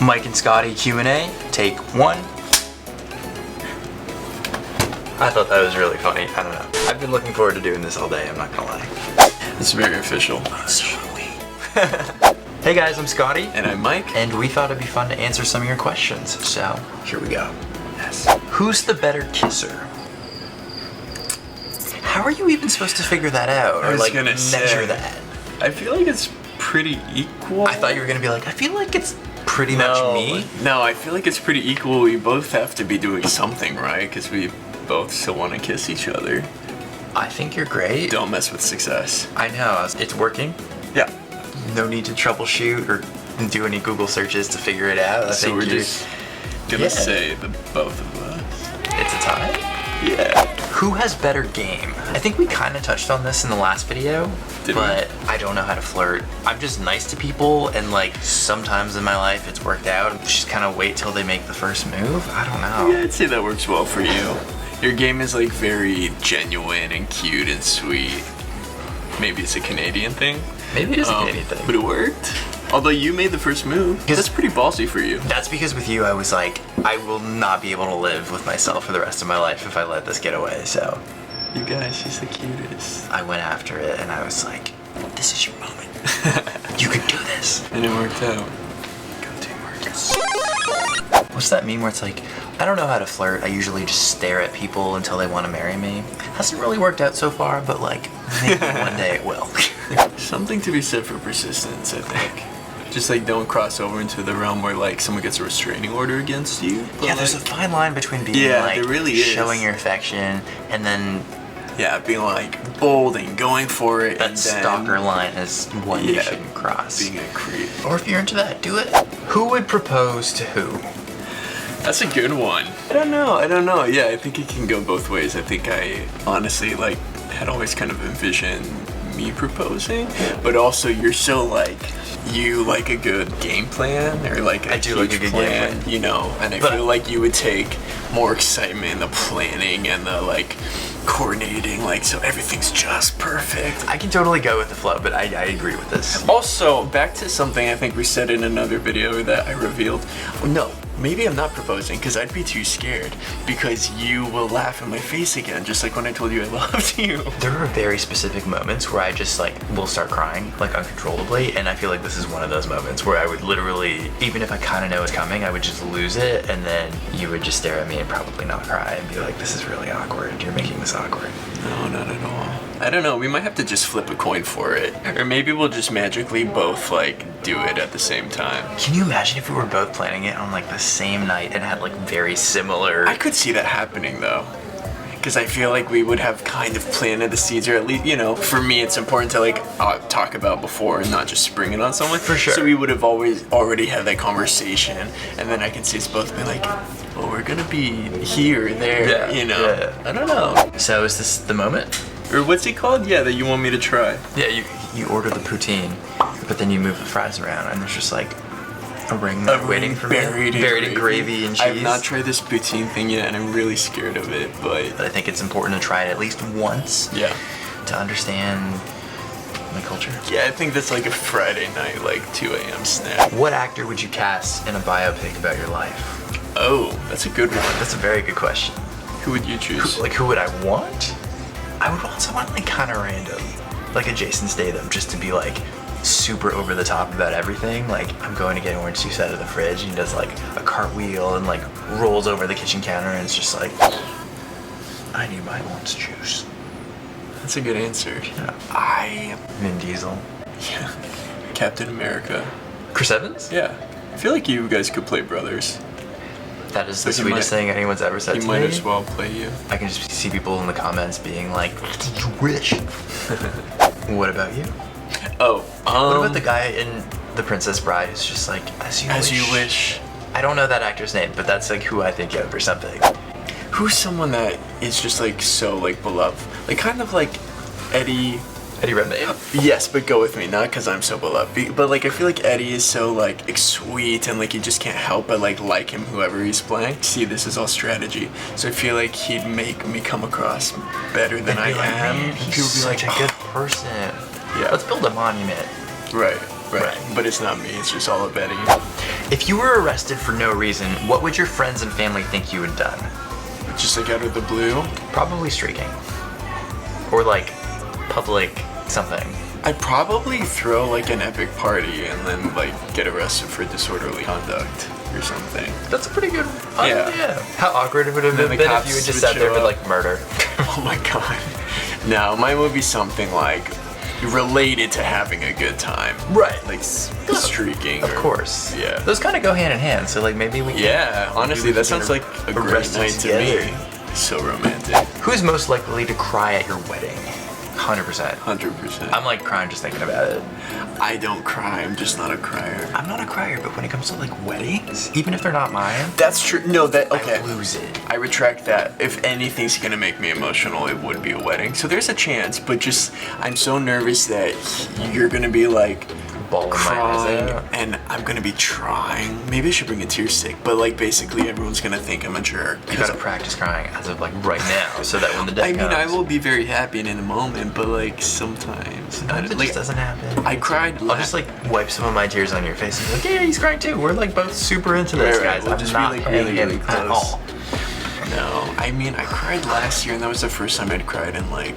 Mike and Scotty Q&A, take 1. I thought that was really funny. I don't know. I've been looking forward to doing this all day, I'm not gonna lie. It's very official. So are we. Hey guys, I'm Scotty. And I'm Mike. And we thought it'd be fun to answer some of your questions. So, here we go. Yes. Who's the better kisser? How are you even supposed to figure that out? Or like measure that? I feel like it's pretty equal. I thought you were gonna be like, I feel like it's pretty much me. No, I feel like it's pretty equal. We both have to be doing something, right? Because we both still want to kiss each other. I think you're great. Don't mess with success. I know, it's working. Yeah. No need to troubleshoot or do any Google searches to figure it out. So we're just gonna say the both of us. It's a tie? Yeah. Who has better game? I think we kind of touched on this in the last video, but I don't know how to flirt. I'm just nice to people, and like sometimes in my life it's worked out. Just kind of wait till they make the first move. I don't know. Yeah, I'd say that works well for you. Your game is like very genuine and cute and sweet. Maybe it's a Canadian thing. Maybe it is a Canadian thing. But it worked. Although you made the first move. That's pretty ballsy for you. That's because with you I was like, I will not be able to live with myself for the rest of my life if I let this get away, so. You guys, she's the cutest. I went after it and I was like, this is your moment. You could do this. And it worked out. Go teamwork. Yes. What's that meme where it's like, I don't know how to flirt. I usually just stare at people until they want to marry me. Hasn't really worked out so far, but like, maybe one day it will. Something to be said for persistence, I think. Just like don't cross over into the realm where like someone gets a restraining order against you. Yeah, there's a fine line between being like there really showing your affection and then being like bold and going for it. That stalker line is one you shouldn't cross. Being a creep. Or if you're into that, do it. Who would propose to who? That's a good one. I don't know. Yeah, I think it can go both ways. I think I honestly like had always kind of envisioned me proposing, but also you're so like you like a good game plan or like I do like a good game plan, you know, and I feel like you would take more excitement in the planning and the like coordinating, like so everything's just perfect. I can totally go with the flow, but I agree with this. Also, back to something I think we said in another video that I revealed. No, maybe I'm not proposing because I'd be too scared because you will laugh in my face again, just like when I told you I loved you. There are very specific moments where I just like will start crying like uncontrollably, and I feel like this is one of those moments where I would literally, even if I kind of know it's coming, I would just lose it, and then you would just stare at me and probably not cry and be like, this is really awkward. You're making this awkward. No, not at all. I don't know, we might have to just flip a coin for it. Or maybe we'll just magically both like do it at the same time. Can you imagine if we were both planning it on like the same night and had like very similar... I could see that happening though. Because I feel like we would have kind of planted the seeds, or at least, you know, for me it's important to like talk about before and not just spring it on someone. For sure. So we would have already had that conversation, and then I can see us both be like, well, we're gonna be here, there, you know. Yeah. I don't know. So is this the moment? Or what's it called? Yeah, that you want me to try. Yeah, you order the poutine, but then you move the fries around, and there's just like a ring waiting for me, buried in gravy and cheese. I've not tried this poutine thing yet, and I'm really scared of it, but I think it's important to try it at least once. Yeah. To understand the culture. Yeah, I think that's like a Friday night, like 2 a.m. snack. What actor would you cast in a biopic about your life? Oh, that's a good one. That's a very good question. Who would you choose? Who would I want? I would want someone like kind of random, like a Jason Statham, just to be like super over the top about everything. Like, I'm going to get orange juice out of the fridge, and he does like a cartwheel and like rolls over the kitchen counter, and it's just like, I need my orange juice. That's a good answer. Yeah. Vin Diesel. Yeah. Captain America. Chris Evans? Yeah. I feel like you guys could play brothers. That is the sweetest thing anyone's ever said to me. He might as well play you. I can just see people in the comments being like, what did you wish? What about you? Oh, what about the guy in The Princess Bride who's just like, as you wish? I don't know that actor's name, but that's like who I think of or something. Who's someone that is just like so like beloved? Like kind of like Eddie Redmayne? Yes, but go with me, not because I'm so beloved, but like I feel like Eddie is so like sweet, and like you just can't help but like him whoever he's playing. See, this is all strategy, so I feel like he'd make me come across better than I am. He's such a good person. Yeah. Let's build a monument. Right. Right. But it's not me. It's just all betting. If you were arrested for no reason, what would your friends and family think you had done? Just like out of the blue. Probably streaking. Or like public something. I'd probably throw like an epic party and then like get arrested for disorderly conduct or something. That's a pretty good Yeah. idea. How awkward it would have And been then the if cops you had just would sat there show with up. like murder. Oh my god. No, mine would be something like related to having a good time. Right. Like streaking. Of course. Yeah. Those kind of go hand in hand. So like maybe we can. Yeah, honestly, that sounds like a great arrested night to together. me. So romantic. Who's most likely to cry at your wedding? 100%. 100%. I'm like crying just thinking about it. I don't cry. I'm just not a crier. I'm not a crier, but when it comes to like weddings, even if they're not mine, That's true. No, that okay. I lose it. I retract that. If anything's gonna make me emotional, it would be a wedding. So there's a chance, but just I'm so nervous that you're gonna be like Bawling my eyes crying, out. and I'm gonna be trying. Maybe I should bring a tear stick, but like basically everyone's gonna think I'm a jerk. You gotta practice crying as of like right now, so that when the day I mean, comes, I will be very happy and in the moment, but like sometimes it like just doesn't happen. I cried. I'll just like wipe some of my tears on your face and be like, yeah, he's crying too. We're like both super into this, Right, right. guys. We'll I'm just be, not like, paying really, him really at close. all. No, I mean I cried last year, and that was the first time I'd cried in like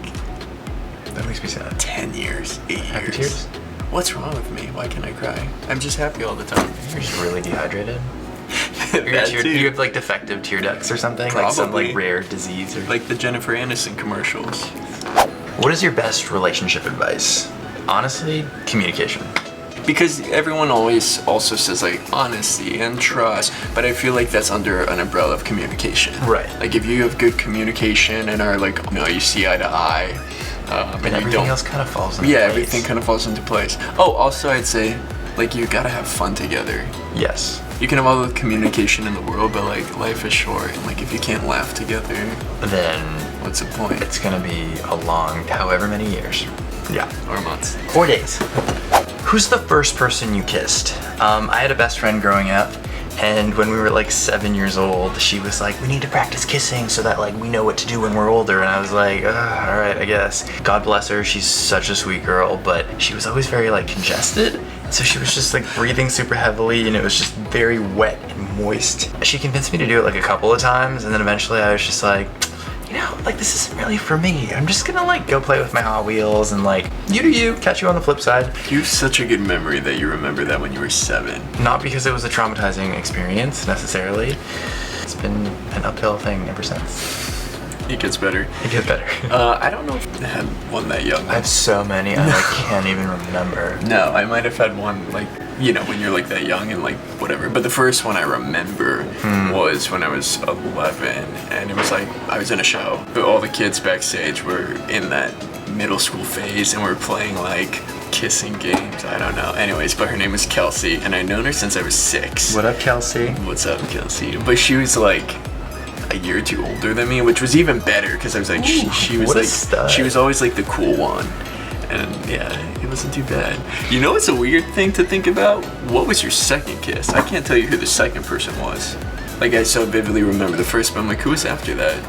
That makes me sad. 10 years, 8 Happy years. tears? What's wrong with me? Why can't I cry? I'm just happy all the time. You're just really dehydrated. That too. You have like defective tear ducts or something, like some Probably. like rare disease. Or... Like the Jennifer Aniston commercials. What is your best relationship advice? Honestly, communication. Because everyone always also says like honesty and trust, but I feel like that's under an umbrella of communication. Right. Like if you have good communication and are like, you see eye to eye, And and you everything don't. else kind of falls into Yeah, place. everything kind of falls into place. Oh, also I'd say, like you gotta have fun together. Yes. You can have all the communication in the world, but like life is short, and like if you can't laugh together, Then what's the point? it's gonna be a long, however many years. Yeah, or months. 4 days. Who's the first person you kissed? I had a best friend growing up, and when we were like 7 years old, she was like, we need to practice kissing so that like we know what to do when we're older. And I was like, all right, I guess. God bless her, she's such a sweet girl, but she was always very like congested. So she was just like breathing super heavily, and it was just very wet and moist. She convinced me to do it like a couple of times, and then eventually I was just like, like this isn't really for me. I'm just gonna like go play with my Hot Wheels and like, you do you, catch you on the flip side. You have such a good memory that you remember that when you were 7. Not because it was a traumatizing experience necessarily. It's been an uphill thing ever since. It gets better. It gets better. I don't know if I had one that young. I have so many, I like, can't even remember. No, I might have had one like, when you're like that young and like whatever. But the first one I remember was when I was 11, and it was like I was in a show. But all the kids backstage were in that middle school phase, and we were playing like kissing games. I don't know. Anyways, but her name was Kelsey, and I'd known her since I was 6. What up, Kelsey? What's up, Kelsey? But she was like a year or two older than me, which was even better because I was like, she was what a like, stud. she was always like the cool one, and yeah, it wasn't too bad. You know, it's a weird thing to think about. What was your second kiss? I can't tell you who the second person was. Like I so vividly remember the first, but I'm like, who was after that?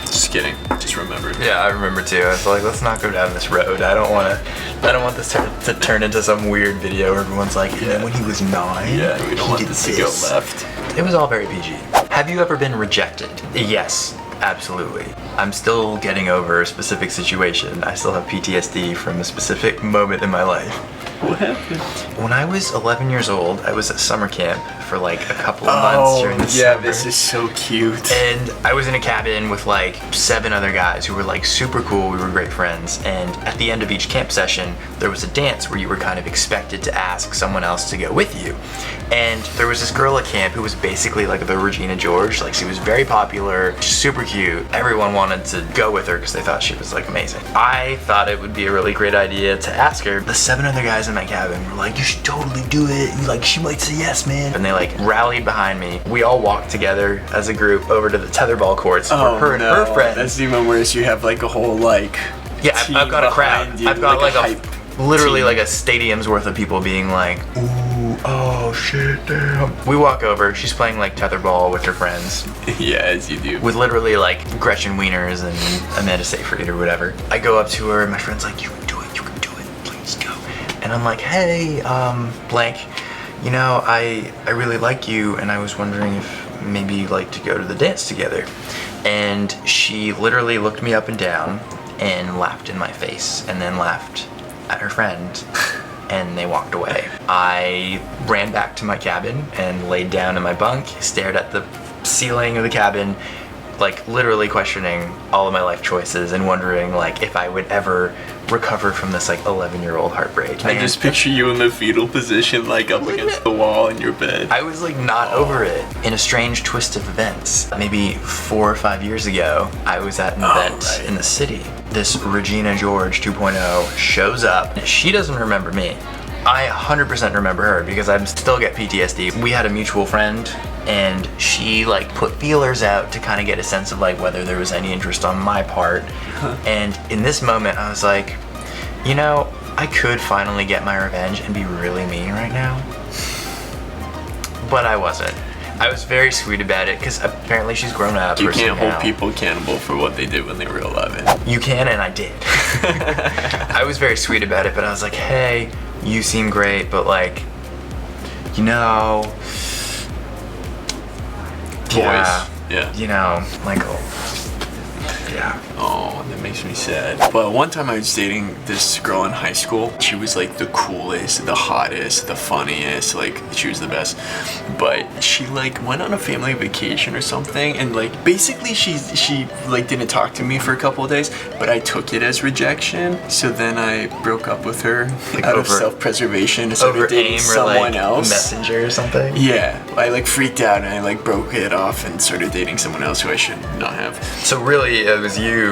Just kidding. Just remembered. Yeah, I remember too. I was like, let's not go down this road. I don't want this to turn into some weird video where everyone's like, and then when he was 9, Yeah, we don't he want did this to go left. It was all very PG. Have you ever been rejected? Yes, absolutely. I'm still getting over a specific situation. I still have PTSD from a specific moment in my life. What happened? When I was 11 years old, I was at summer camp for like a couple of months during the yeah, summer. this is so cute. And I was in a cabin with like 7 other guys who were like super cool. We were great friends. And at the end of each camp session, there was a dance where you were kind of expected to ask someone else to go with you. And there was this girl at camp who was basically like the Regina George. Like she was very popular, super cute. Everyone wanted to go with her because they thought she was like amazing. I thought it would be a really great idea to ask her. The 7 other guys in my cabin were like, you should totally do it. Like she might say yes, man. And they like rallied behind me. We all walked together as a group over to the tetherball courts where her and her friends. That's even worse. You have like a whole like. Yeah, I've got a crowd. behind you, I've got like hype literally team. like a stadium's worth of people being like, ooh, oh shit, damn. We walk over, she's playing like tetherball with her friends. Yeah, as you do. With literally like Gretchen Wieners and Amanda Seyfried or whatever. I go up to her and my friend's like, you can do it, please go. and I'm like, hey, blank, you know, I really like you, and I was wondering if maybe you'd like to go to the dance together. And she literally looked me up and down and laughed in my face, and then laughed at her friend, and they walked away. I ran back to my cabin and laid down in my bunk, stared at the ceiling of the cabin, like literally questioning all of my life choices and wondering like if I would ever recover from this like 11-year-old heartbreak. I just picture you in the fetal position, like up against the wall in your bed. I was like not over it. In a strange twist of events, maybe 4 or 5 years ago, I was at an event in the city. This Regina George 2.0 shows up. She doesn't remember me. I 100% remember her because I still get PTSD. We had a mutual friend, and she like put feelers out to kind of get a sense of like whether there was any interest on my part. And in this moment, I was like, you know, I could finally get my revenge and be really mean right now. But I wasn't. I was very sweet about it because apparently she's grown up. You can't hold people accountable for what they did when they were 11. You can, and I did. I was very sweet about it, but I was like, hey, you seem great, but like, you know, Yeah. You know, Michael. Yeah. Oh, that makes me sad. But one time I was dating this girl in high school. She was like the coolest, the hottest, the funniest, like she was the best. But she like went on a family vacation or something, and like basically she like didn't talk to me for a couple of days, but I took it as rejection. So then I broke up with her like out of self-preservation and started dating someone else. Messenger or something? Yeah. I like freaked out and I like broke it off and started dating someone else who I should not have. So really it was you.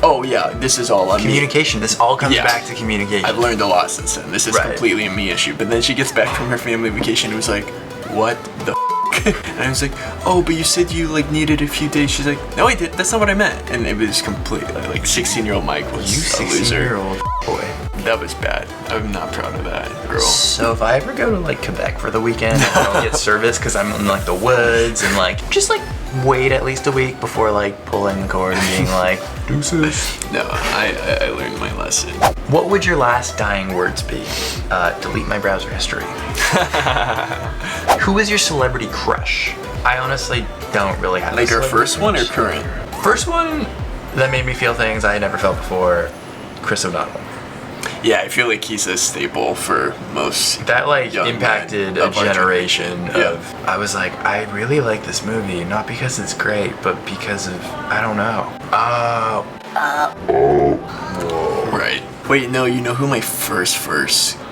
Oh yeah, this is all on communication. Me. This all comes back to communication. I've learned a lot since then. This is completely a me issue. But then she gets back from her family vacation and was like, what the f-? And I was like, oh, but you said you like needed a few days. She's like, no I did, that's not what I meant. And it was completely like 16-year-old Mike was a loser. 16-year-old boy. That was bad. I'm not proud of that girl. So if I ever go to like Quebec for the weekend and I don't get service because I'm in like the woods and like just like wait at least a week before like pulling the cord and being like deuces. No, I learned my lesson. What would your last dying words be? Delete my browser history. Who is your celebrity crush? I honestly don't really have like our first one or current? First one that made me feel things I had never felt before, Chris O'Donnell. Yeah, I feel like he's a staple for most. That like impacted a generation of. I was like, I really like this movie, not because it's great, but because of I don't know. Right. Wait, no, you know who my first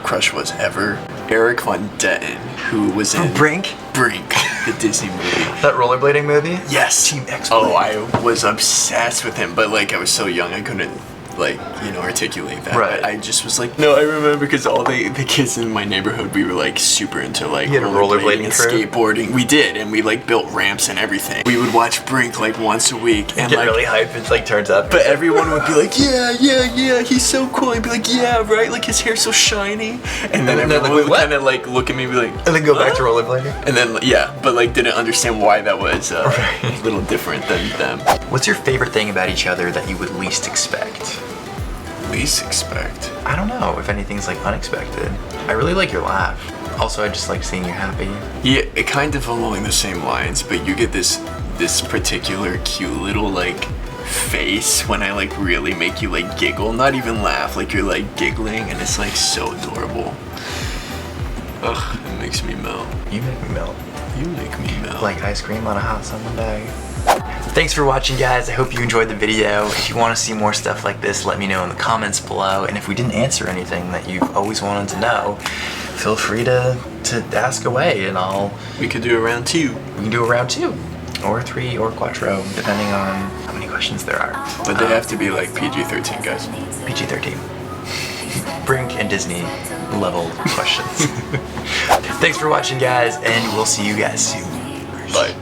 crush was ever? Eric Von Detten, who was in Brink, the Disney movie. That rollerblading movie? Yes. Team X. Oh, I was obsessed with him, but like I was so young, I couldn't like, you know, articulate that. Right. I just was like, no, I remember because all the kids in my neighborhood, we were like super into like rollerblading and crew? skateboarding. We did, and we like built ramps and everything. We would watch Brink like once a week and get like really hyped. It like turns up. But everyone would be like, yeah, he's so cool. I'd be like, yeah, right, like his hair's so shiny. And then everyone would kind of like look at me and be like, and then go back to rollerblading. And then but like didn't understand why that was a little different than them. What's your favorite thing about each other that you would least expect? Least expect? I don't know if anything's like unexpected. I really like your laugh. Also, I just like seeing you happy. Yeah, it kind of along the same lines, but you get this particular cute little like face when I like really make you like giggle, not even laugh, like you're like giggling, and it's like so adorable. Ugh, it makes me melt. You make me melt. You make me melt. Like ice cream on a hot summer day. Thanks for watching, guys. I hope you enjoyed the video. If you want to see more stuff like this, let me know in the comments below. And if we didn't answer anything that you've always wanted to know, feel free to ask away, and we could do a round 2. We can do a round 2, or 3, or quattro, depending on how many questions there are. But they have to be like PG-13, guys. PG-13. Brink and Disney level questions. Thanks for watching, guys, and we'll see you guys soon. Bye.